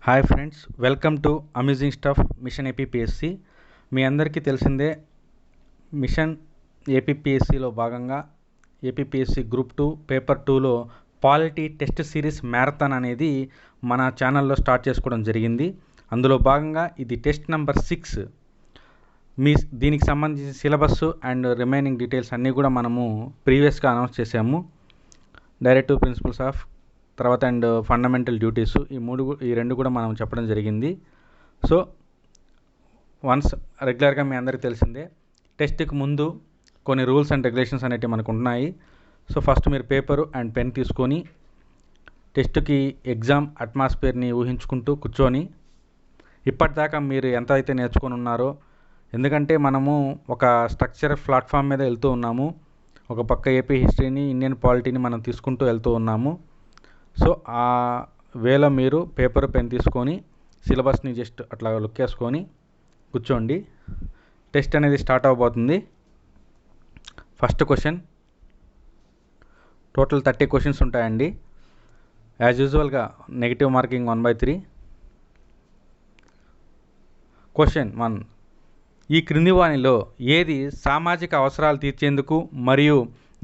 Hi friends, welcome to amazing stuff mission APPSC. మీ అందరికీ తెలిసిందే, మిషన్ ఏపీపీఎస్సిలో భాగంగా ఏపీపీఎస్సి గ్రూప్ 2 పేపర్ 2లో పాలిటీ టెస్ట్ సిరీస్ మ్యారథాన్ అనేది మన ఛానల్లో స్టార్ట్ చేసుకోవడం జరిగింది. అందులో భాగంగా ఇది టెస్ట్ నెంబర్ 6. దీనికి సంబంధించిన సిలబస్ అండ్ రిమైనింగ్ డీటెయిల్స్ అన్నీ కూడా మనము ప్రీవియస్గా అనౌన్స్ చేసాము. డైరెక్టివ్ ప్రిన్సిపల్స్ ఆఫ్ తర్వాత అండ్ ఫండమెంటల్ డ్యూటీస్, ఈ రెండు కూడా మనం చెప్పడం జరిగింది. సో వన్స్ రెగ్యులర్గా మీ అందరికీ తెలిసిందే, టెస్ట్కి ముందు కొన్ని రూల్స్ అండ్ రెగ్యులేషన్స్ అనేవి మనకు ఉన్నాయి. సో ఫస్ట్ మీరు పేపరు అండ్ పెన్ తీసుకొని టెస్ట్కి ఎగ్జామ్ అట్మాస్ఫియర్ని ఊహించుకుంటూ కూర్చొని ఇప్పటిదాకా మీరు ఎంత అయితే నేర్చుకొని ఉన్నారో, ఎందుకంటే మనము ఒక స్ట్రక్చర్ ప్లాట్ఫామ్ మీద వెళ్తూ ఉన్నాము. ఒక పక్క ఏపీ హిస్టరీని, ఇండియన్ పాలిటీని మనం తీసుకుంటూ వెళ్తూ ఉన్నాము. సో ఆ వేలో మీరు పేపర్ పెన్ తీసుకొని సిలబస్ని జస్ట్ అట్లా లుక్ వేసుకొని కూర్చోండి. టెస్ట్ అనేది స్టార్ట్ అవబోతుంది. ఫస్ట్ క్వశ్చన్, టోటల్ 30 క్వశ్చన్స్ ఉంటాయండి. యాజ్ యూజువల్గా నెగిటివ్ మార్కింగ్ 1/3. క్వశ్చన్ 1, ఈ క్రింది వానిలో ఏది సామాజిక అవసరాలు తీర్చేందుకు మరియు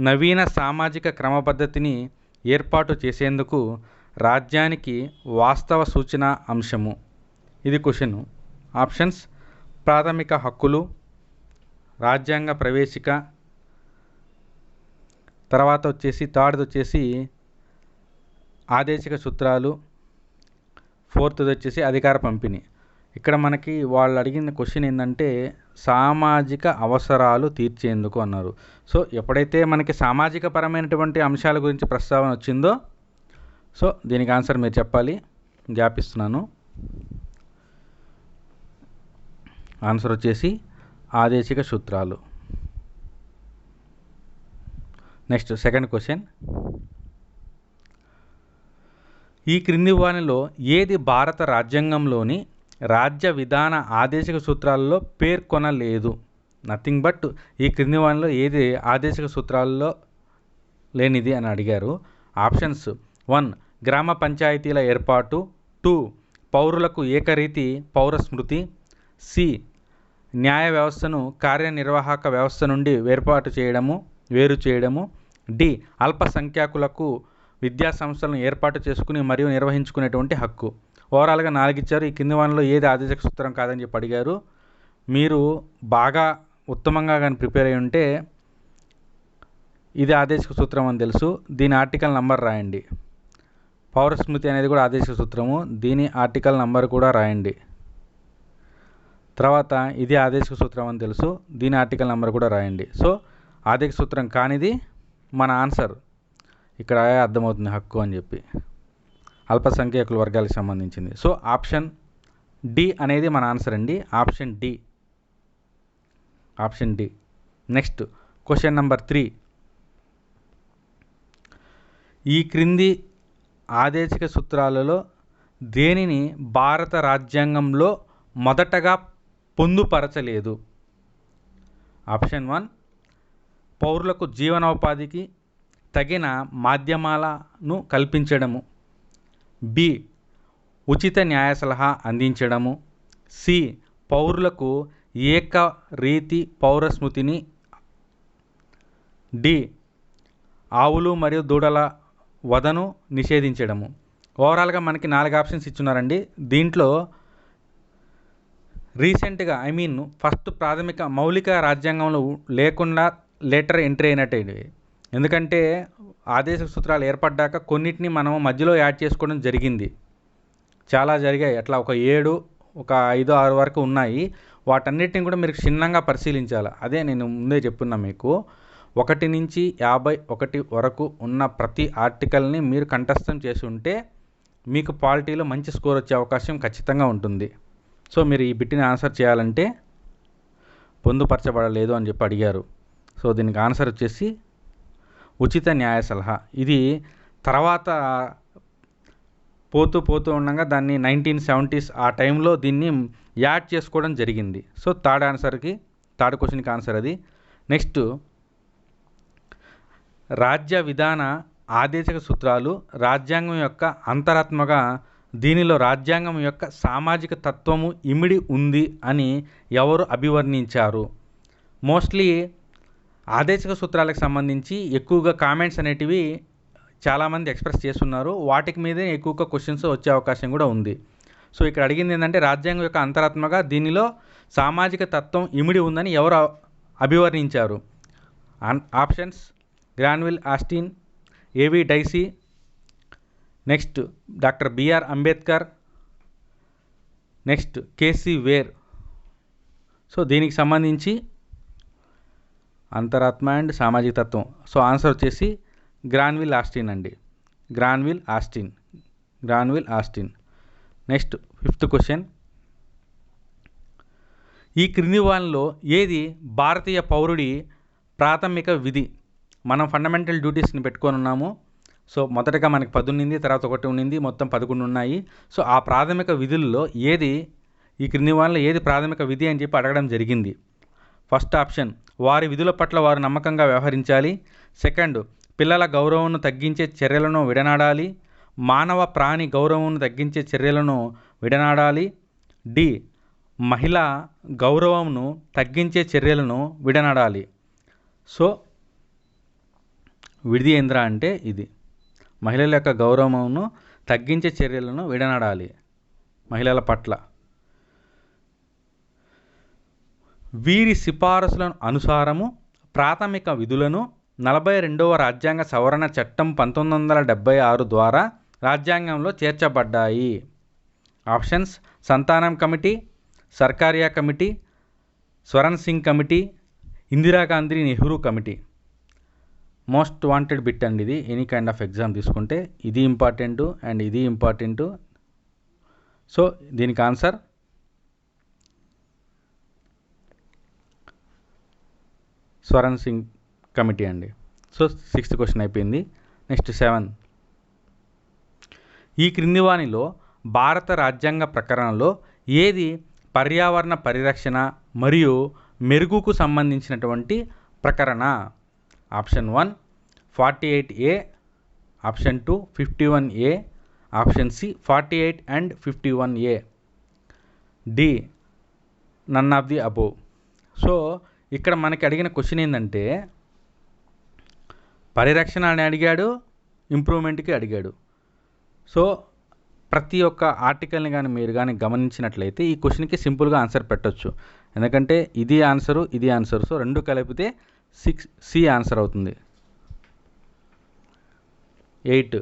నవీన సామాజిక క్రమపద్ధతిని ఏర్పాటు చేసేందుకు రాజ్యానికి వాస్తవ సూచన అంశము? ఇది క్వశ్చన్. ఆప్షన్స్: ప్రాథమిక హక్కులు, రాజ్యాంగ ప్రవేశిక, తర్వాత థర్డ్ది వచ్చేసి ఆదేశిక సూత్రాలు, ఫోర్త్ది వచ్చేసి అధికార పంపిణీ. ఇక్కడ మనకి వాళ్ళు అడిగిన క్వశ్చన్ ఏంటంటే సామాజిక అవసరాలు తీర్చేందుకు అన్నారు. సో ఎప్పుడైతే మనకి సామాజిక పరమైనటువంటి అంశాల గురించి ప్రస్తావన వచ్చిందో, సో దీనికి ఆన్సర్ మీరు చెప్పాలి. గ్యాప్ ఇస్తున్నాను. ఆన్సర్ వచ్చేసి ఆదేశిక సూత్రాలు. నెక్స్ట్ సెకండ్ క్వశ్చన్, ఈ క్రింది వానిలో ఏది భారత రాజ్యాంగంలోని రాజ్య విధాన ఆదేశిక సూత్రాల్లో పేర్కొనలేదు? నథింగ్ బట్ ఈ క్రింది వానిలో ఏది ఆదేశిక సూత్రాల్లో లేనిది అని అడిగారు. ఆప్షన్స్: 1, గ్రామ పంచాయతీల ఏర్పాటు, 2, పౌరులకు ఏకరీతి పౌర స్మృతి, సి, న్యాయ వ్యవస్థను కార్యనిర్వాహక వ్యవస్థ నుండి వేరు చేయడము, డి, అల్పసంఖ్యాకులకు విద్యా సంస్థలను ఏర్పాటు చేసుకుని మరియు నిర్వహించుకునేటువంటి హక్కు. ఓవరాల్గా 4 ఇచ్చారు. ఈ కింది వానిలో ఏది ఆదేశిక సూత్రం కాదని చెప్పి అడిగారు. మీరు బాగా ఉత్తమంగా కానీ ప్రిపేర్ అయి ఉంటే ఇది ఆదేశిక సూత్రం అని తెలుసు. దీని ఆర్టికల్ నంబర్ రాయండి. పౌర స్మృతి అనేది కూడా ఆదేశిక సూత్రము, దీని ఆర్టికల్ నంబర్ కూడా రాయండి. తర్వాత ఇది ఆదేశిక సూత్రం అని తెలుసు, దీని ఆర్టికల్ నంబర్ కూడా రాయండి. సో ఆదేశిక సూత్రం కానిది మన ఆన్సర్ ఇక్కడ అర్థమవుతుంది, హక్కు అని చెప్పి, అల్పసంఖ్యాకుల వర్గాలకు సంబంధించింది. సో ఆప్షన్ డి అనేది మన ఆన్సర్ అండి. Option D. Next question number 3, ఈ క్రింది ఆదేశిక సూత్రాలలో దేనిని భారత రాజ్యాంగంలో మొదటగా పొందుపరచలేదు? ఆప్షన్ 1, పౌరులకు జీవనోపాధికి తగిన మాధ్యమాలను కల్పించడము, బి, ఉచిత న్యాయ సలహా అందించడము, సి, పౌరులకు ఏకరీతి పౌర స్మృతిని, డి, ఆవులు మరియు దూడల వధను నిషేధించడము. ఓవరాల్గా మనకి 4 ఆప్షన్స్ ఇచ్చున్నారండి. దీంట్లో రీసెంట్గా ఫస్ట్ ప్రాథమిక మౌలిక రాజ్యాంగంలో లేకుండా లేటర్ ఎంట్రీ అయినట్టు. ఎందుకంటే ఆదేశిక సూత్రాలు ఏర్పడ్డాక కొన్నిటిని మనం మధ్యలో యాడ్ చేసుకోవడం జరిగింది. చాలా జరిగాయి అట్లా, ఒక 7, ఒక 5, 6 వరకు ఉన్నాయి. వాటన్నిటిని కూడా మీరు క్షుణ్ణంగా పరిశీలించాలి. అదే నేను ముందే చెప్పున్నా మీకు, 1 నుంచి 51 వరకు ఉన్న ప్రతి ఆర్టికల్ని మీరు కంఠస్థం చేసి ఉంటే మీకు పాలిటీలో మంచి స్కోర్ వచ్చే అవకాశం ఖచ్చితంగా ఉంటుంది. సో మీరు ఈ బిట్ని ఆన్సర్ చేయాలంటే పొందుపరచబడలేదు అని చెప్పి అడిగారు. సో దీనికి ఆన్సర్ వచ్చేసి ఉచిత న్యాయ సలహా. ఇది తర్వాత పోతూ ఉండగా దాన్ని 1970s ఆ టైంలో దీన్ని యాడ్ చేసుకోవడం జరిగింది. సో థర్డ్ క్వశ్చన్కి ఆన్సర్ అది. నెక్స్ట్, రాజ్య విధాన ఆదేశిక సూత్రాలు రాజ్యాంగం యొక్క అంతరాత్మగా దీనిలో రాజ్యాంగం యొక్క సామాజిక తత్వము ఇమిడి ఉంది అని ఎవరు అభివర్ణించారు? మోస్ట్లీ ఆదేశిక సూత్రాలకు సంబంధించి ఎక్కువగా కామెంట్స్ అనేటివి చాలామంది ఎక్స్ప్రెస్ చేస్తున్నారు. వాటికి మీదే ఎక్కువగా క్వశ్చన్స్ వచ్చే అవకాశం కూడా ఉంది. సో ఇక్కడ అడిగింది ఏంటంటే రాజ్యాంగం యొక్క అంతరాత్మగా దీనిలో సామాజిక తత్వం ఇమిడి ఉందని ఎవరు అభివర్ణించారు? Options: Granville Austin, A V Dicey, next doctor B R Ambedkar, next K C Wheare. So దీనికి సంబంధించి అంతరాత్మ అండ్ సామాజిక తత్వం. సో ఆన్సర్ వచ్చేసి గ్రాన్విల్ ఆస్టిన్ అండి. Granville Austin. Next 5th question. ఈ క్రింది వానిలో ఏది భారతీయ పౌరుడి ప్రాథమిక విధి? మనం ఫండమెంటల్ డ్యూటీస్ని పెట్టుకొని ఉన్నాము. సో మొదటగా మనకి 10 ఉన్నింది, తర్వాత 1 ఉన్నింది, మొత్తం 11 ఉన్నాయి. సో ఆ ప్రాథమిక విధుల్లో ఏది ఈ క్రింది వానిలో ఏది ప్రాథమిక విధి అని చెప్పి అడగడం జరిగింది. ఫస్ట్ ఆప్షన్ వారి విధుల పట్ల వారు నమ్మకంగా వ్యవహరించాలి. సెకండ్, పిల్లల గౌరవం తగ్గించే చర్యలను విడనాడాలి. మానవ ప్రాణి గౌరవం తగ్గించే చర్యలను విడనాడాలి. డి, మహిళా గౌరవంను తగ్గించే చర్యలను విడనాడాలి. సో విధి ఏంద్రా అంటే ఇది మహిళల యొక్క గౌరవమును తగ్గించే చర్యలను విడనాడాలి మహిళల పట్ల. వీరి సిఫారసుల అనుసారము ప్రాథమిక విధులను 42వ రాజ్యాంగ సవరణ చట్టం 1976 ద్వారా రాజ్యాంగంలో చేర్చబడ్డాయి. ఆప్షన్స్: సంతానం committee, Sarkaria committee, Swaran Singh committee, Indira Gandhi Nehru committee. Most wanted bit అండి ఇది. ఎనీ కైండ్ ఆఫ్ ఎగ్జామ్ తీసుకుంటే ఇది ఇంపార్టెంటు అండ్ ఇది ఇంపార్టెంటు. సో దీనికి ఆన్సర్ స్వరణ్ సింగ్ కమిటీ అండి. సో 6th క్వశ్చన్ అయిపోయింది. నెక్స్ట్ 7. ఈ క్రింది వానిలో భారత రాజ్యాంగ ప్రకరణలో ఏది పర్యావరణ పరిరక్షణ మరియు మెరుగుకు సంబంధించినటువంటి ప్రకరణ? Option 1 48A, option 2 51A, option C 48 and 51A, D none of the above. So ఇక్కడ మనకి అడిగిన క్వశ్చన్ ఏంటంటే పరిరక్షణ అని అడిగాడు, ఇంప్రూవ్మెంట్కి అడిగాడు. సో ప్రతి ఒక్క ఆర్టికల్ని కానీ మీరు కానీ గమనించినట్లయితే ఈ క్వశ్చన్కి సింపుల్గా ఆన్సర్ పెట్టొచ్చు. ఎందుకంటే ఇది ఆన్సరు, ఇది ఆన్సర్. సో రెండు కలిపితే 6C ఆన్సర్ అవుతుంది. 8.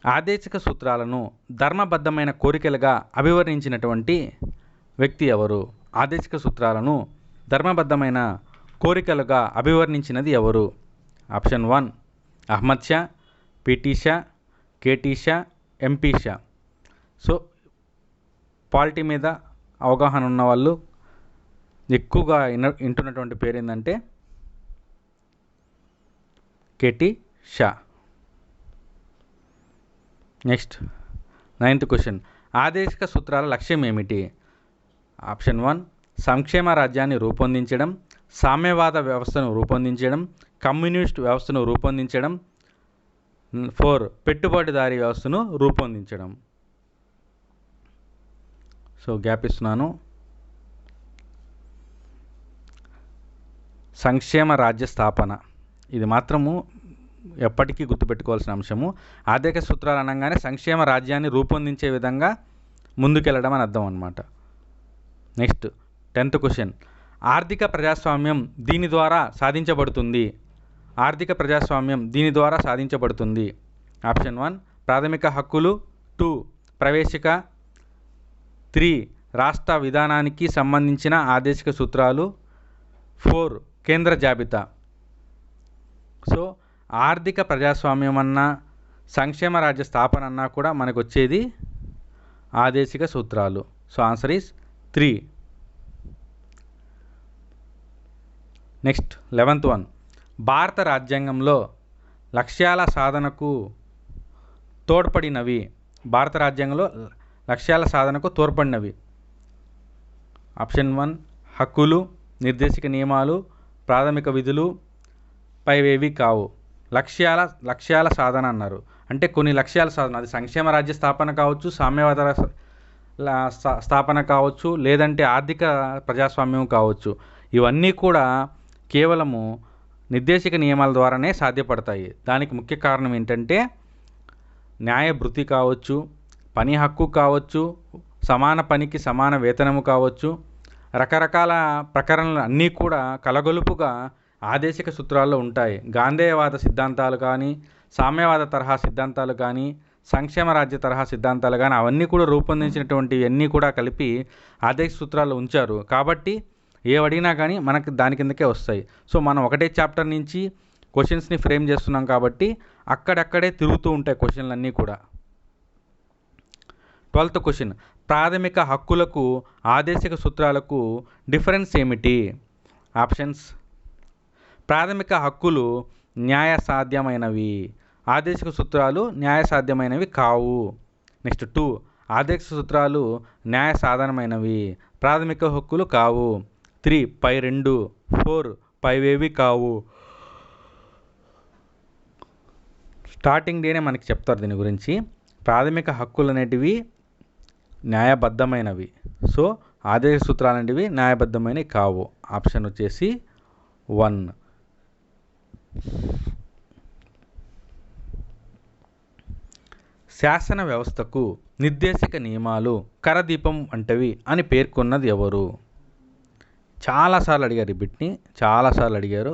ఆదేశిక సూత్రాలను ధర్మబద్ధమైన కోరికలుగా అభివర్ణించినటువంటి వ్యక్తి ఎవరు? ఆదేశిక సూత్రాలను ధర్మబద్ధమైన కోరికలుగా అభివర్ణించినది ఎవరు? Option 1 Ahmed Shah, PT Shah, KT Shah, MP Shah. So polity మీద అవగాహన ఉన్న వాళ్ళు ఎక్కువగా వింటున్నటువంటి పేరు ఏంటంటే KT Shah. Next 9th question. ఆదేశిక సూత్రాల లక్ష్యం ఏమిటి? ఆప్షన్ 1 సంక్షేమ రాజ్యాన్ని రూపొందించడం, సామ్యవాద వ్యవస్థను రూపొందించడం, కమ్యూనిస్ట్ వ్యవస్థను రూపొందించడం, 4 పెట్టుబడిదారీ వ్యవస్థను రూపొందించడం. సో గ్యాప్ ఇస్తున్నాను. సంక్షేమ రాజ్య స్థాపన ఇది మాత్రము ఎప్పటికీ గుర్తుపెట్టుకోవాల్సిన అంశము. ఆదేశిక సూత్రాలు అనగానే సంక్షేమ రాజ్యాన్ని రూపొందించే విధంగా ముందుకెళ్ళడం అని అర్థం అన్నమాట. Next 10th question. ఆర్థిక ప్రజాస్వామ్యం దీని ద్వారా సాధించబడుతుంది. ఆర్థిక ప్రజాస్వామ్యం దీని ద్వారా సాధించబడుతుంది. ఆప్షన్ 1 ప్రాథమిక హక్కులు, 2 ప్రవేశిక, 3 రాష్ట్ర విధానానికి సంబంధించిన ఆదేశిక సూత్రాలు, 4 కేంద్ర జాబితా. సో ఆర్థిక ప్రజాస్వామ్యం అన్నా సంక్షేమ రాజ్య స్థాపన అన్నా కూడా మనకు వచ్చేది ఆదేశిక సూత్రాలు. So answer is 3. Next 11th one. భారత రాజ్యాంగంలో లక్ష్యాల సాధనకు తోడ్పడినవి. భారత రాజ్యాంగంలో లక్ష్యాల సాధనకు తోడ్పడినవి. ఆప్షన్ 1 హక్కులు, నిర్దేశిక నియమాలు, ప్రాథమిక విధులు, పైవేవి కావు. లక్ష్యాల సాధన అన్నారు అంటే కొన్ని లక్ష్యాల సాధన, అది సంక్షేమ రాజ్య స్థాపన కావచ్చు, సామ్యవాద స్థాపన కావచ్చు, లేదంటే ఆర్థిక ప్రజాస్వామ్యం కావచ్చు. ఇవన్నీ కూడా కేవలము నిర్దేశిక నియమాల ద్వారానే సాధ్యపడతాయి. దానికి ముఖ్య కారణం ఏంటంటే న్యాయభృతి కావచ్చు, పని హక్కు కావచ్చు, సమాన పనికి సమాన వేతనము కావచ్చు, రకరకాల ప్రకరణలు అన్నీ కూడా కలగొలుపుగా ఆదేశిక సూత్రాల్లో ఉంటాయి. గాంధేయవాద సిద్ధాంతాలు కానీ, సామ్యవాద తరహా సిద్ధాంతాలు కానీ, సంక్షేమ రాజ్య తరహా సిద్ధాంతాలు కానీ అవన్నీ కూడా రూపొందించినటువంటివి అన్నీ కూడా కలిపి ఆదేశిక సూత్రాల్లో ఉంచారు. కాబట్టి ఏవడిగినా కానీ మనకు దాని కిందకే వస్తాయి. సో మనం ఒకటే చాప్టర్ నుంచి క్వశ్చన్స్ని ఫ్రేమ్ చేస్తున్నాం కాబట్టి అక్కడక్కడే తిరుగుతూ ఉంటాయి క్వశ్చన్లు అన్నీ కూడా. 12th క్వశ్చన్, ప్రాథమిక హక్కులకు ఆదేశిక సూత్రాలకు డిఫరెన్స్ ఏమిటి? ఆప్షన్స్: ప్రాథమిక హక్కులు న్యాయసాధ్యమైనవి, ఆదేశిక సూత్రాలు న్యాయసాధ్యమైనవి కావు. నెక్స్ట్ 2, ఆదేశిక సూత్రాలు న్యాయసాధనమైనవి, ప్రాథమిక హక్కులు కావు. 3, పై 2. 4, పైవేవి కావు. స్టార్టింగ్ డేనే మనకి చెప్తారు దీని గురించి. ప్రాథమిక హక్కులు అనేటివి న్యాయబద్ధమైనవి, సో ఆదేశ సూత్రాలు అనేటివి న్యాయబద్ధమైనవి కావు. ఆప్షన్ వచ్చేసి 1. శాసన వ్యవస్థకు నిర్దేశక నియమాలు కరదీపం వంటివి అని పేర్కొన్నది ఎవరు? చాలాసార్లు అడిగారు ఈ బిట్ని, చాలాసార్లు అడిగారు,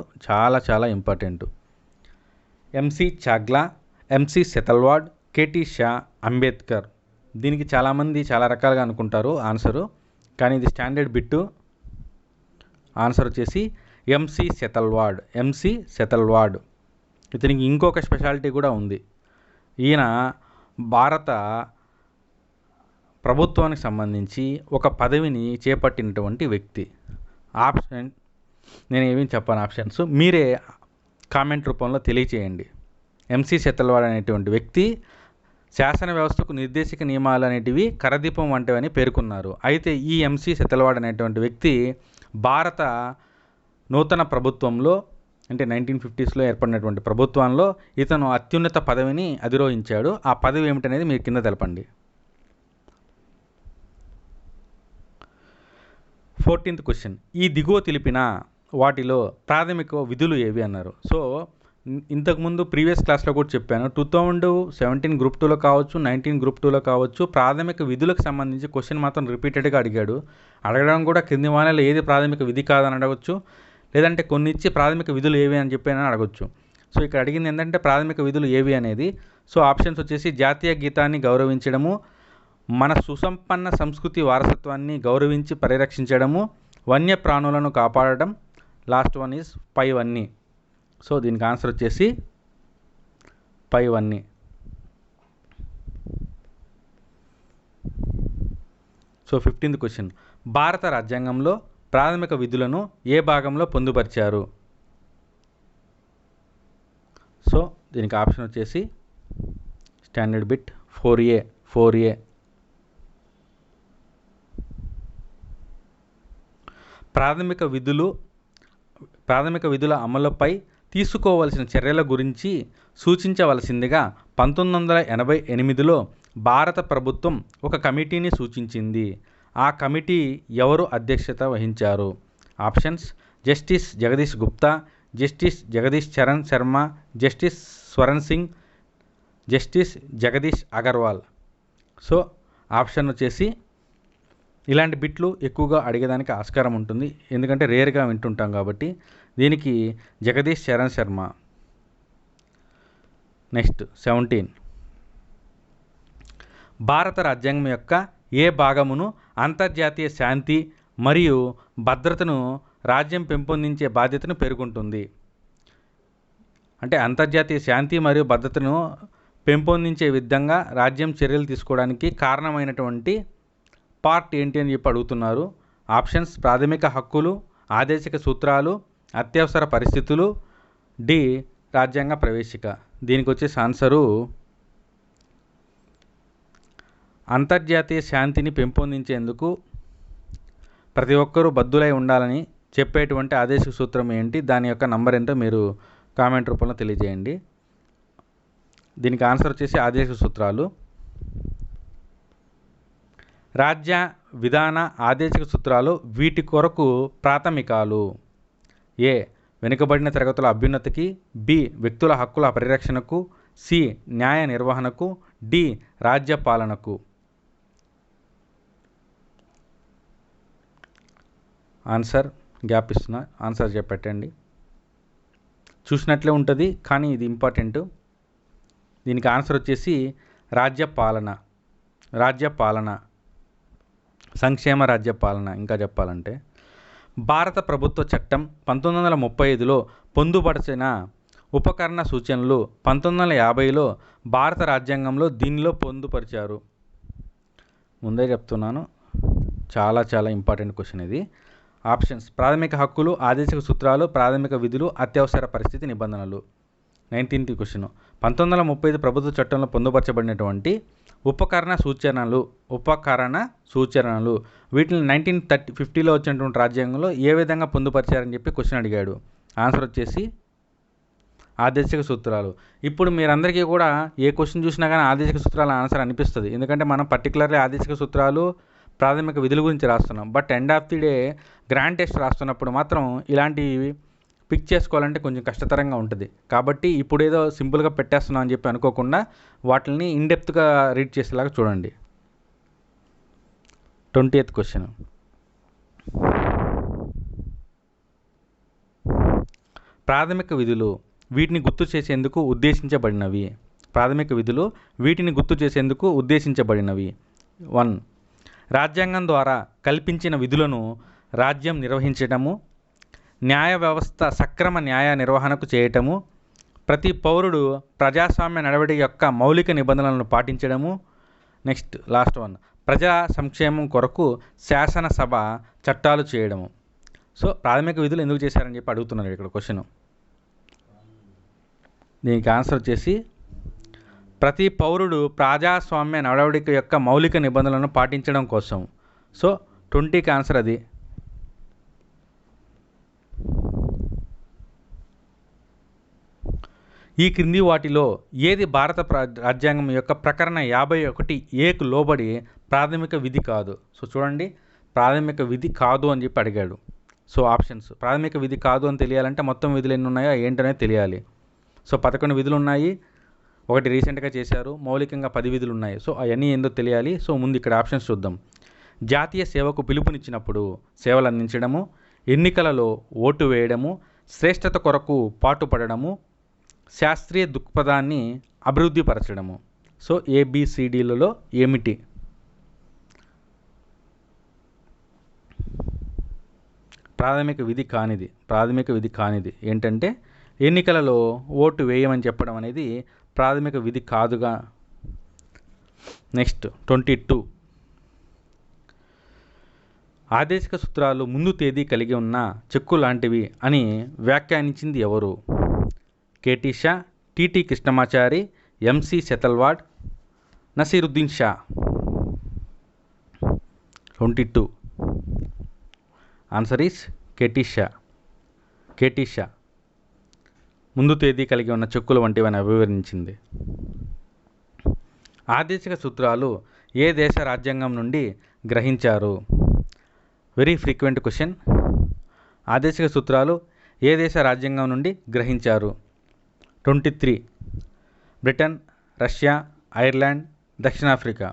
చాలా important. M C Chagla, M C Setalvad, K T Shah, Ambedkar. దీనికి చాలామంది చాలా రకాలుగా అనుకుంటారు ఆన్సరు, కానీ ఇది స్టాండర్డ్ బిట్టు. ఆన్సర్ వచ్చేసి ఎంసి సెతల్వాడ్. ఎంసి సెతల్వాడ్. ఇతనికి ఇంకొక స్పెషాలిటీ కూడా ఉంది. ఈయన భారత ప్రభుత్వానికి సంబంధించి ఒక పదవిని చేపట్టినటువంటి వ్యక్తి. ఆప్షన్ నేను ఏమీ చెప్పాను, ఆప్షన్స్ మీరే కామెంట్ రూపంలో తెలియచేయండి. ఎంసి సెతల్వాడ్ అనేటువంటి వ్యక్తి శాసన వ్యవస్థకు నిర్దేశక నియమాలు అనేటివి కరదీపం వంటివని పేర్కొన్నారు. అయితే ఈ ఎంసి సెతల్వాడ్ అనేటువంటి వ్యక్తి భారత నూతన ప్రభుత్వంలో, అంటే 1950స్లో ఏర్పడినటువంటి ప్రభుత్వంలో ఇతను అత్యున్నత పదవిని అధిరోహించాడు. ఆ పదవి ఏమిటనేది మీరు కింద తెలపండి. 14th క్వశ్చన్, ఈ దిగువ తెలిపిన వాటిలో ప్రాథమిక విధులు ఏవి అన్నారు. సో ఇంతకుముందు ప్రీవియస్ క్లాస్లో కూడా చెప్పాను, 2017 గ్రూప్ 2లో కావచ్చు, 19 గ్రూప్ 2లో కావచ్చు, ప్రాథమిక విధులకు సంబంధించి క్వశ్చన్ మాత్రం రిపీటెడ్గా అడిగాడు. అడగడం కూడా కింది వానలో ఏది ప్రాథమిక విధి కాదని అడగచ్చు, లేదంటే కొన్ని ఇచ్చి ప్రాథమిక విధులు ఏవి అని చెప్పి అడగచ్చు. సో ఇక్కడ అడిగింది ఏంటంటే ప్రాథమిక విధులు ఏవి అనేది. సో ఆప్షన్స్ వచ్చేసి జాతీయ గీతాన్ని గౌరవించడము, మన సుసంపన్న సంస్కృతి వారసత్వాన్ని గౌరవించి పరిరక్షించడము, వన్య ప్రాణులను కాపాడడం, లాస్ట్ వన్ ఈజ్ పైవన్నీ. సో దీనికి ఆన్సర్ వచ్చేసి పైవన్నీ. సో 15th క్వశ్చన్, భారత రాజ్యాంగంలో ప్రాథమిక విధులను ఏ భాగంలో పొందుపరిచారు? సో దీనికి ఆప్షన్ వచ్చేసి స్టాండర్డ్ బిట్ 4A. ప్రాథమిక విధుల అమలుపై తీసుకోవలసిన చర్యల గురించి సూచించవలసిందిగా 1988లో భారత ప్రభుత్వం ఒక కమిటీని సూచించింది. ఆ కమిటీ ఎవరు అధ్యక్షత వహించారు? Options: justice Jagadish Gupta, justice Jagadish Charan Sharma, justice Swaran Singh, justice Jagadish Agarwal. So option వచ్చేసి, ఇలాంటి బిట్లు ఎక్కువగా అడిగేదానికి ఆస్కారం ఉంటుంది, ఎందుకంటే రేర్గా వింటుంటాం కాబట్టి. దీనికి జగదీష్ చరణ్ శర్మ. నెక్స్ట్ 17, భారత రాజ్యాంగం యొక్క ఏ భాగమును అంతర్జాతీయ శాంతి మరియు భద్రతను రాజ్యం పెంపొందించే బాధ్యతను పేర్కొంటుంది? అంటే అంతర్జాతీయ శాంతి మరియు భద్రతను పెంపొందించే విధంగా రాజ్యం చర్యలు తీసుకోవడానికి కారణమైనటువంటి పార్ట్ ఏంటి అని చెప్పి అడుగుతున్నారు. ఆప్షన్స్: ప్రాథమిక హక్కులు, ఆదేశిక సూత్రాలు, అత్యవసర పరిస్థితులు, డి రాజ్యాంగ ప్రవేశిక. దీనికి వచ్చేసి ఆన్సరు అంతర్జాతీయ శాంతిని పెంపొందించేందుకు ప్రతి ఒక్కరూ బద్దులై ఉండాలని చెప్పేటువంటి ఆదేశిక సూత్రం ఏంటి, దాని యొక్క నంబర్ ఏంటో మీరు కామెంట్ రూపంలో తెలియజేయండి. దీనికి ఆన్సర్ వచ్చేసి ఆదేశిక సూత్రాలు. రాజ్య విధాన ఆదేశిక సూత్రాలు వీటి కొరకు ప్రాథమికాలు: ఏ వెనుకబడిన తరగతుల అభ్యున్నతికి, బి వ్యక్తుల హక్కుల పరిరక్షణకు, సి న్యాయ నిర్వహణకు, డి రాజ్య పాలనకు. ఆన్సర్ గ్యాప్ ఇస్తున్నా, ఆన్సర్ చెప్పండి. చూసినట్లే ఉంటుంది కానీ ఇది ఇంపార్టెంట్. దీనికి ఆన్సర్ వచ్చేసి రాజ్య పాలన, సంక్షేమ రాజ్య పాలన. ఇంకా చెప్పాలంటే భారత ప్రభుత్వ చట్టం 1935లో పొందుపరిచిన ఉపకరణ సూచనలు 1950లో భారత రాజ్యాంగంలో దీనిలో పొందుపరిచారు. ముందే చెప్తున్నాను, చాలా చాలా ఇంపార్టెంట్ క్వశ్చన్ ఇది. ఆప్షన్స్: ప్రాథమిక హక్కులు, ఆదేశిక సూత్రాలు, ప్రాథమిక విధులు, అత్యవసర పరిస్థితి నిబంధనలు. 19th క్వశ్చన్: 1935 ప్రభుత్వ చట్టంలో పొందుపరచబడినటువంటి ఉపకరణ సూచనలు వీటిని 1950లో వచ్చినటువంటి రాజ్యాంగంలో ఏ విధంగా పొందుపరిచారని చెప్పి క్వశ్చన్ అడిగాడు. ఆన్సర్ వచ్చేసి ఆదేశిక సూత్రాలు. ఇప్పుడు మీరందరికీ కూడా ఏ క్వశ్చన్ చూసినా కానీ ఆదేశిక సూత్రాల ఆన్సర్ అనిపిస్తుంది, ఎందుకంటే మనం పర్టికులర్లీ ఆదేశిక సూత్రాలు, ప్రాథమిక విధుల గురించి రాస్తున్నాం. But end of the day grand test రాస్తున్నప్పుడు మాత్రం ఇలాంటివి పిక్ చేసుకోవాలంటే కొంచెం కష్టతరంగా ఉంటుంది. కాబట్టి ఇప్పుడు ఏదో సింపుల్గా పెట్టేస్తున్నాం అని చెప్పి అనుకోకుండా వాటిని ఇన్డెప్త్గా రీడ్ చేసేలాగా చూడండి. 20th క్వశ్చన్: ప్రాథమిక విధులు వీటిని గుర్తు చేసేందుకు ఉద్దేశించబడినవి. ప్రాథమిక విధులు వీటిని గుర్తు చేసేందుకు ఉద్దేశించబడినవి. 1. రాజ్యాంగం ద్వారా కల్పించిన విధులను రాజ్యం నిర్వహించటము, న్యాయ వ్యవస్థ సక్రమ న్యాయ నిర్వహణకు చేయటము, ప్రతి పౌరుడు ప్రజాస్వామ్య నడవడిక యొక్క మౌలిక నిబంధనలను పాటించడము. నెక్స్ట్ లాస్ట్ వన్: ప్రజా సంక్షేమం కొరకు శాసనసభ చట్టాలు చేయడము. సో ప్రాథమిక విధులు ఎందుకు చేశారని చెప్పి అడుగుతున్నారు ఇక్కడ క్వశ్చన్. దీనికి ఆన్సర్ వచ్చేసి ప్రతి పౌరుడు ప్రజాస్వామ్య నడవడిక యొక్క మౌలిక నిబంధనలను పాటించడం కోసం. సో 20కి ఆన్సర్ అది. ఈ క్రింది వాటిలో ఏది భారత రాజ్యాంగం యొక్క ప్రకరణ 51(a)కు లోబడి ప్రాథమిక విధి కాదు? సో చూడండి, ప్రాథమిక విధి కాదు అని చెప్పి అడిగాడు. సో ఆప్షన్స్: ప్రాథమిక విధి కాదు అని తెలియాలంటే మొత్తం విధులు ఎన్ని ఉన్నాయో ఏంటనేది తెలియాలి. సో 11 విధులు ఉన్నాయి, ఒకటి రీసెంట్గా చేశారు, మౌలికంగా 10 విధులు ఉన్నాయి. సో అవన్నీ ఏందో తెలియాలి. సో ముందు ఇక్కడ ఆప్షన్స్ చూద్దాం. జాతీయ సేవకు పిలుపునిచ్చినప్పుడు సేవలు అందించడము, ఎన్నికలలో ఓటు వేయడము, శ్రేష్టత కొరకు పాటుపడము, శాస్త్రీయ దృక్పథాన్ని అభివృద్ధిపరచడము. సో ABCDలలో ఏమిటి? ప్రాథమిక విధి కానిది ఏంటంటే ఎన్నికలలో ఓటు వేయమని చెప్పడం అనేది ప్రాథమిక విధి కాదుగా. నెక్స్ట్ 22. ఆదేశిక సూత్రాలు ముందు తేదీ కలిగి ఉన్న చెక్కు లాంటివి అని వ్యాఖ్యానించింది ఎవరు? KT Shah, TT Krishnamachari, MC Setalvad, Naseeruddin Shah. 22 answer is KT Shah ముందు తేదీ కలిగి ఉన్న చెక్కులు వంటివని వివరించింది. ఆదేశిక సూత్రాలు ఏ దేశ రాజ్యాంగం నుండి గ్రహించారు? Very frequent question. ఆదేశిక సూత్రాలు ఏ దేశ రాజ్యాంగం నుండి గ్రహించారు? 23 బ్రిటన్, రష్యా, ఐర్లాండ్, దక్షిణాఫ్రికా.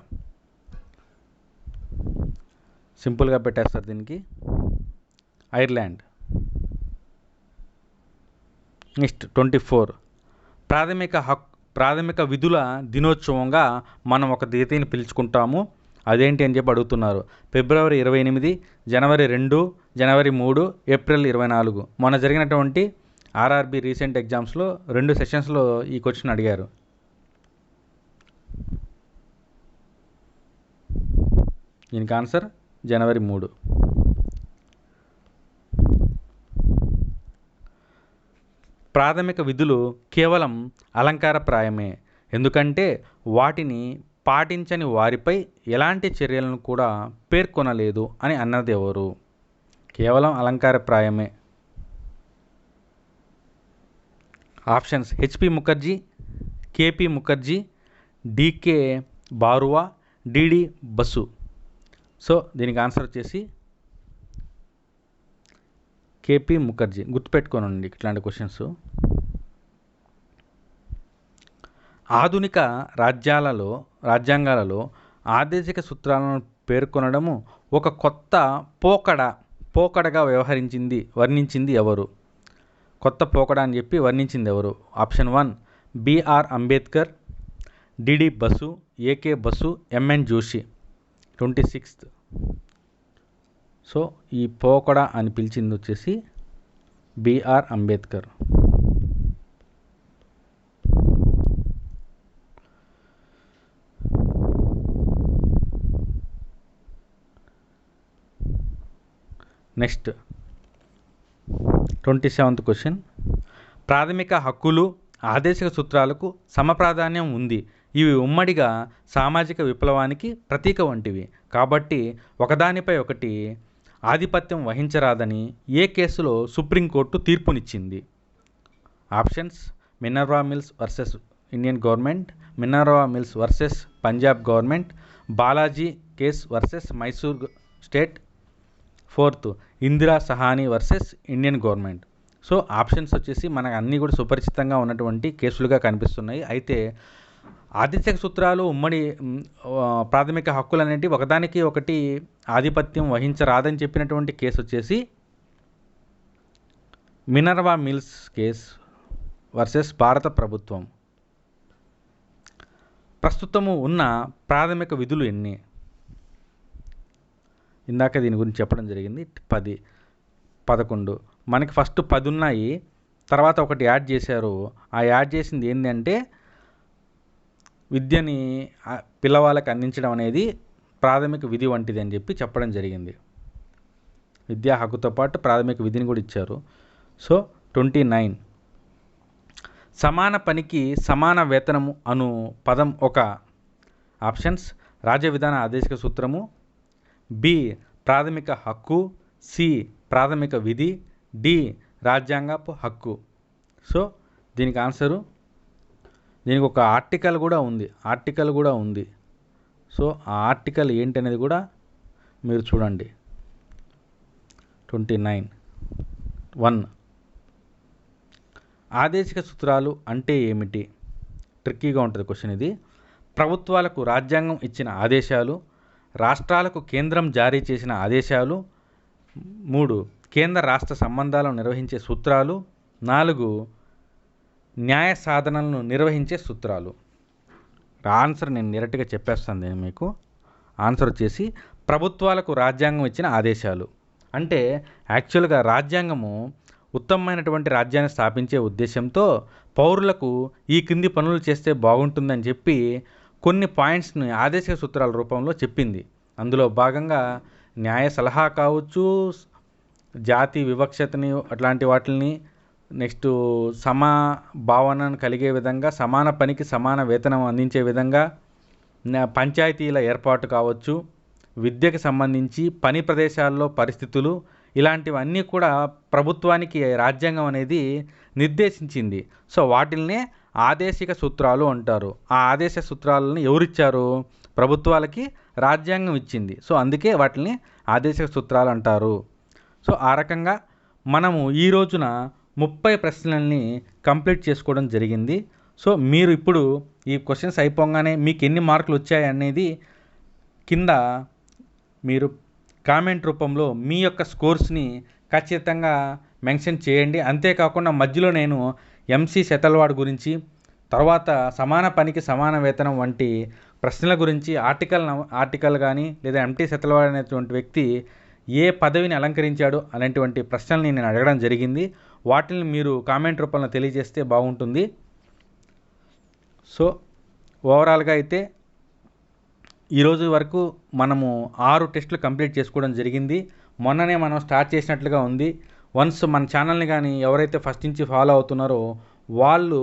సింపుల్గా పెట్టేస్తారు దీనికి, ఐర్లాండ్. నెక్స్ట్ 24 ప్రాథమిక విధుల దినోత్సవంగా మనం ఒక తేదీని పిలుచుకుంటాము, అదేంటి అని చెప్పి అడుగుతున్నారు. ఫిబ్రవరి 28, జనవరి 2, జనవరి 3, ఏప్రిల్ 24. మొన్న జరిగినటువంటి RRB రీసెంట్ ఎగ్జామ్స్లో 2 సెషన్స్లో ఈ క్వశ్చన్ అడిగారు. దీనికి ఆన్సర్ జనవరి 3. ప్రాథమిక విధులు కేవలం అలంకారప్రాయమే, ఎందుకంటే వాటిని పాటించని వారిపై ఎలాంటి చర్యలను కూడా పేర్కొనలేదు అని అన్నది ఎవరు? కేవలం అలంకారప్రాయమే. Options: HP Mukherjee, KP Mukherjee, DK Barua, DD Basu. So దీనికి ఆన్సర్ వచ్చేసి కేపీ ముఖర్జీ. గుర్తుపెట్టుకోనండి ఇట్లాంటి క్వశ్చన్స్. ఆధునిక రాజ్యాంగాలలో ఆదేశిక సూత్రాలను పేర్కొనడము ఒక కొత్త పోకడగా వర్ణించింది ఎవరు? కొత్త పోకడ అని చెప్పి వర్ణించింది ఎవరు? Option 1 B R Ambedkar, D D Basu, A K Basu, M N Joshi. 26th. So ఈ పోకడ అని పిలిచింది వచ్చేసి BR Ambedkar. Next 27th question. ప్రాథమిక హక్కులు ఆదేశిక సూత్రాలకు సమప్రాధాన్యం ఉంది. ఇవి ఉమ్మడిగా సామాజిక విప్లవానికి ప్రతీక వంటివి కాబట్టి ఒకదానిపై ఒకటి ఆధిపత్యం వహించరాదని ఏ కేసులో సుప్రీంకోర్టు తీర్పునిచ్చింది? Options: Minerva Mills versus Indian government, Minerva Mills versus Punjab government, Balaji case versus Mysore state, 4th Indira Sawhney versus Indian government. So options వచ్చేసి మనకు అన్నీ కూడా సుపరిచితంగా ఉన్నటువంటి కేసులుగా కనిపిస్తున్నాయి. అయితే ఆదేశిక సూత్రాలు ఉమ్మడి ప్రాథమిక హక్కులు అనేవి ఒకదానికి ఒకటి ఆధిపత్యం వహించరాదని చెప్పినటువంటి కేసు వచ్చేసి మినర్వా మిల్స్ కేస్ వర్సెస్ భారత ప్రభుత్వం. ప్రస్తుతము ఉన్న ప్రాథమిక విధులు ఎన్ని? ఇందాక దీని గురించి చెప్పడం జరిగింది. 10, 11. మనకి ఫస్ట్ 10 ఉన్నాయి, తర్వాత ఒకటి యాడ్ చేశారు. ఆ యాడ్ చేసింది ఏంటంటే విద్యని పిల్లవాళ్ళకి అందించడం అనేది ప్రాథమిక విధి వంటిది అని చెప్పి చెప్పడం జరిగింది. విద్యా హక్కుతో పాటు ప్రాథమిక విధిని కూడా ఇచ్చారు. సో 29. సమాన పనికి సమాన వేతనము అను పదం ఒక. ఆప్షన్స్: రాజ్య ఆదేశిక సూత్రము, బి ప్రాథమిక హక్కు, సి ప్రాథమిక విధి, డి రాజ్యాంగపు హక్కు. సో దీనికి ఆన్సరు, దీనికి ఒక ఆర్టికల్ కూడా ఉంది. సో ఆ ఆర్టికల్ ఏంటనేది కూడా మీరు చూడండి. 29(1) ఆదేశిక సూత్రాలు అంటే ఏమిటి? ట్రిక్కీగా ఉంటుంది క్వశ్చన్ ఇది. ప్రభుత్వాలకు రాజ్యాంగం ఇచ్చిన ఆదేశాలు, రాష్ట్రాలకు కేంద్రం జారీ చేసిన ఆదేశాలు, 3 కేంద్ర రాష్ట్ర సంబంధాలను నిర్వహించే సూత్రాలు, 4 న్యాయ సాధనలను నిర్వహించే సూత్రాలు. ఆన్సర్ నేను డైరెక్ట్గా చెప్పేస్తాను. నేను మీకు ఆన్సర్ వచ్చేసి ప్రభుత్వాలకు రాజ్యాంగం ఇచ్చిన ఆదేశాలు. అంటే యాక్చువల్గా రాజ్యాంగము ఉత్తమమైనటువంటి రాజ్యాన్ని స్థాపించే ఉద్దేశంతో పౌరులకు ఈ కింది పనులు చేస్తే బాగుంటుందని చెప్పి కొన్ని పాయింట్స్ని ఆదేశిక సూత్రాల రూపంలో చెప్పింది. అందులో భాగంగా న్యాయ సలహా కావచ్చు, జాతి వివక్షతని అట్లాంటి వాటిని, నెక్స్ట్ భావనను కలిగే విధంగా సమాన పనికి సమాన వేతనం అందించే విధంగా పంచాయతీల ఏర్పాటు కావచ్చు, విద్యకు సంబంధించి పని ప్రదేశాల్లో పరిస్థితులు, ఇలాంటివన్నీ కూడా ప్రభుత్వానికి రాజ్యాంగం అనేది నిర్దేశించింది. సో వాటిల్నే ఆదేశిక సూత్రాలు అంటారు. ఆ ఆదేశ సూత్రాలను ఎవరిచ్చారు? ప్రభుత్వాలకి రాజ్యాంగం ఇచ్చింది. సో అందుకే వాటిని ఆదేశిక సూత్రాలు అంటారు. సో ఆ రకంగా మనము ఈ రోజున 30 ప్రశ్నల్ని కంప్లీట్ చేసుకోవడం జరిగింది. సో మీరు ఇప్పుడు ఈ క్వశ్చన్స్ అయిపోగానే మీకు ఎన్ని మార్కులు వచ్చాయి అనేది కింద మీరు కామెంట్ రూపంలో మీ యొక్క స్కోర్స్ని ఖచ్చితంగా మెన్షన్ చేయండి. అంతేకాకుండా మధ్యలో నేను ఎంసీ సెతల్వాడ్ గురించి, తర్వాత సమాన పనికి సమాన వేతనం వంటి ప్రశ్నల గురించి ఆర్టికల్ కానీ లేదా ఎంటీ సెతల్వాడ్ అనేటువంటి వ్యక్తి ఏ పదవిని అలంకరించాడు అనేటువంటి ప్రశ్నల్ని నేను అడగడం జరిగింది. వాటిని మీరు కామెంట్ రూపంలో తెలియజేస్తే బాగుంటుంది. సో ఓవరాల్గా అయితే ఈరోజు వరకు మనము 6 టెస్టులు కంప్లీట్ చేసుకోవడం జరిగింది. మొన్ననే మనం స్టార్ట్ చేసినట్లుగా ఉంది. వన్స్ మన ఛానల్ని కానీ ఎవరైతే ఫస్ట్ నుంచి ఫాలో అవుతున్నారో వాళ్ళు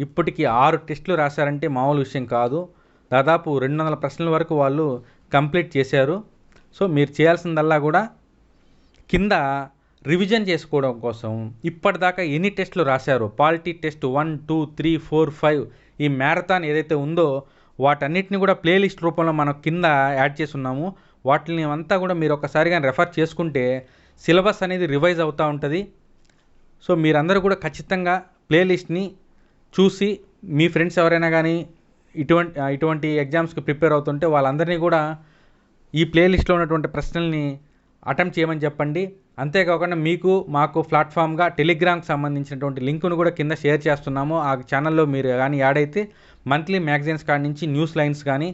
ఇప్పటికీ 6 టెస్టులు రాశారంటే మామూలు విషయం కాదు. దాదాపు 200 ప్రశ్నల వరకు వాళ్ళు కంప్లీట్ చేశారు. సో మీరు చేయాల్సిందల్లా కూడా కింద రివిజన్ చేసుకోవడం కోసం ఇప్పటిదాకా ఎన్ని టెస్టులు రాశారో పాలిటీ టెస్ట్ 1, 2, 3, 4, 5 ఈ మ్యారథాన్ ఏదైతే ఉందో వాటన్నిటిని కూడా ప్లేలిస్ట్ రూపంలో మనం కింద యాడ్ చేసి ఉన్నాము. వాటిని అంతా కూడా మీరు ఒకసారి కానీ రెఫర్ చేసుకుంటే సిలబస్ అనేది రివైజ్ అవుతూ ఉంటుంది. సో మీరందరూ కూడా ఖచ్చితంగా ప్లేలిస్ట్ని చూసి మీ ఫ్రెండ్స్ ఎవరైనా కానీ ఇటువంటి ఎగ్జామ్స్కి ప్రిపేర్ అవుతుంటే వాళ్ళందరినీ కూడా ఈ ప్లేలిస్ట్లో ఉన్నటువంటి ప్రశ్నల్ని అటెంప్ట్ చేయమని చెప్పండి. అంతేకాకుండా మీకు మాకు ప్లాట్ఫామ్గా టెలిగ్రామ్కి సంబంధించినటువంటి లింకును కూడా కింద షేర్ చేస్తున్నాము. ఆ ఛానల్లో మీరు కానీ యాడ్ అయితే మంత్లీ మ్యాగజైన్స్ కాడి నుంచి న్యూస్ లైన్స్ కానీ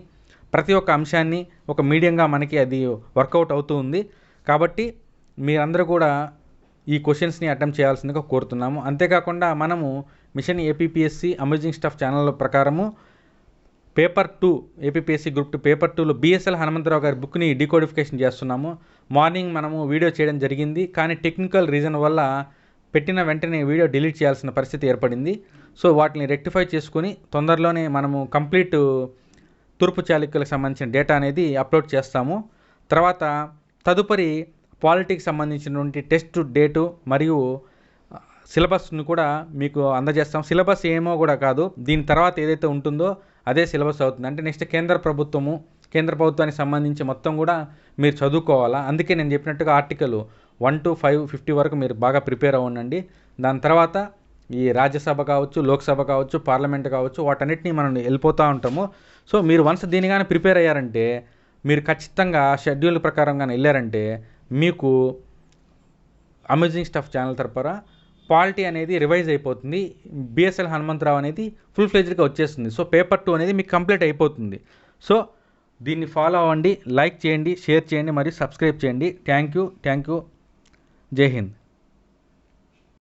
ప్రతి ఒక్క అంశాన్ని ఒక మీడియంగా మనకి అది వర్కౌట్ అవుతూ ఉంది. కాబట్టి మీరందరూ కూడా ఈ క్వశ్చన్స్ని అటెంప్ట్ చేయాల్సిందిగా కోరుతున్నాము. అంతేకాకుండా మనము mission APPSC amazing stuff channel ప్రకారము పేపర్ 2 ఏపీపీఎస్సీ గ్రూప్ 2 పేపర్ 2లో బిఎస్ఎల్ హనుమంతరావు గారి బుక్ని డీకోడిఫికేషన్ చేస్తున్నాము. మార్నింగ్ మనము వీడియో చేయడం జరిగింది, కానీ టెక్నికల్ రీజన్ వల్ల పెట్టిన వెంటనే వీడియో డిలీట్ చేయాల్సిన పరిస్థితి ఏర్పడింది. సో వాటిని రెక్టిఫై చేసుకుని తొందరలోనే మనము కంప్లీట్ తూర్పు చాళుక్యులకు సంబంధించిన డేటా అనేది అప్లోడ్ చేస్తాము. తర్వాత తదుపరి పాలిటిక్స్ సంబంధించినటువంటి టెస్ట్ డేటు మరియు సిలబస్ను కూడా మీకు అందజేస్తాం. సిలబస్ ఏమో కూడా కాదు, దీని తర్వాత ఏదైతే ఉంటుందో అదే సిలబస్ అవుతుంది. అంటే నెక్స్ట్ కేంద్ర ప్రభుత్వానికి సంబంధించి మొత్తం కూడా మీరు చదువుకోవాలా. అందుకే నేను చెప్పినట్టుగా ఆర్టికల్ 1 to 550 వరకు మీరు బాగా ప్రిపేర్ అవ్వండి. దాని తర్వాత ఈ రాజ్యసభ కావచ్చు, లోక్సభ కావచ్చు, పార్లమెంట్ కావచ్చు, వాటన్నిటిని మనం వెళ్ళిపోతూ ఉంటాము. సో మీరు వన్స్ దీని కానీ ప్రిపేర్ అయ్యారంటే మీరు ఖచ్చితంగా షెడ్యూల్ ప్రకారం కానీ వెళ్ళారంటే మీకు అమేజింగ్ స్టఫ్ ఛానల్ తరపున పాలిటీ అనేది రివైజ్ అయిపోతుంది. బిఎస్ఎల్ హనుమంతరావు అనేది ఫుల్ ఫ్లెజ్డ్గా వచ్చేస్తుంది. సో పేపర్ 2 అనేది మీకు కంప్లీట్ అయిపోతుంది. సో దీన్ని ఫాలో అవ్వండి, లైక్ చేయండి, షేర్ చేయండి మరియు సబ్స్క్రైబ్ చేయండి. Thank you. జై హింద్.